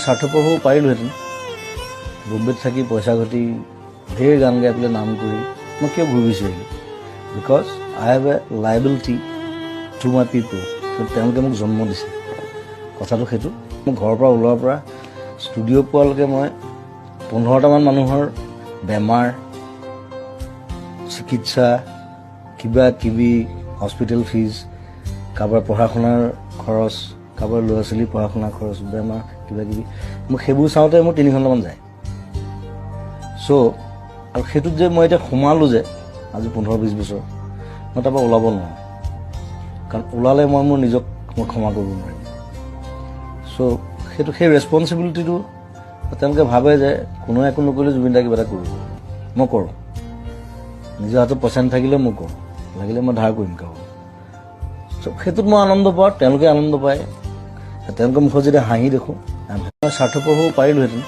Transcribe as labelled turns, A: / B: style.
A: স্বাৰ্থপৰ হ'ব পাৰিলোহেঁতেন বম্বেত থাকি পইচা ঘটি ঢেৰ গান গাই পেলাই নাম কৰি মই কিয় ঘূৰি বিচাৰিলোঁ because I have a liability to my পিপল তেওঁলোকে মোক জন্ম দিছে কথাটো সেইটো মই ঘৰৰ পৰা ওলোৱাৰ পৰা ষ্টুডিঅ' পোৱালৈকে মই 15টামান মানুহৰ বেমাৰ চিকিৎসা কিবা কিবি হস্পিটেল ফিজ কাৰোবাৰ পঢ়া শুনাৰ খৰচ কাৰোবাৰ ল'ৰা ছোৱালীৰ পঢ়া শুনাৰ খৰচ বেমাৰ কিবা কিবি মোক সেইবোৰ চাওঁতে মোৰ 3 ঘণ্টামান যায় চ' আৰু সেইটোত যে মই এতিয়া সোমালোঁ যে আজি 15-20 বছৰ মই তাৰপৰা ওলাব নোৱাৰোঁ কাৰণ ওলালে মই মোৰ নিজক মই ক্ষমা কৰিব নোৱাৰিম চ' সেইটো সেই ৰেছপনচিবিলিটিটো তেওঁলোকে ভাবে যে কোনো একো নকৰিলে জুবিন দাই কিবা এটা কৰিব মই কৰোঁ নিজৰ হাতত পইচা নাথাকিলে মই কৰোঁ লাগিলে মই ধাৰ কৰিম কাৰোবাক চ' সেইটোত মই আনন্দ পাওঁ তেওঁলোকে আনন্দ পায় তেওঁলোকৰ মুখত যেতিয়া হাঁহি দেখোঁ স্বাৰ্থপৰ হ'ব পাৰিলোহেঁতেন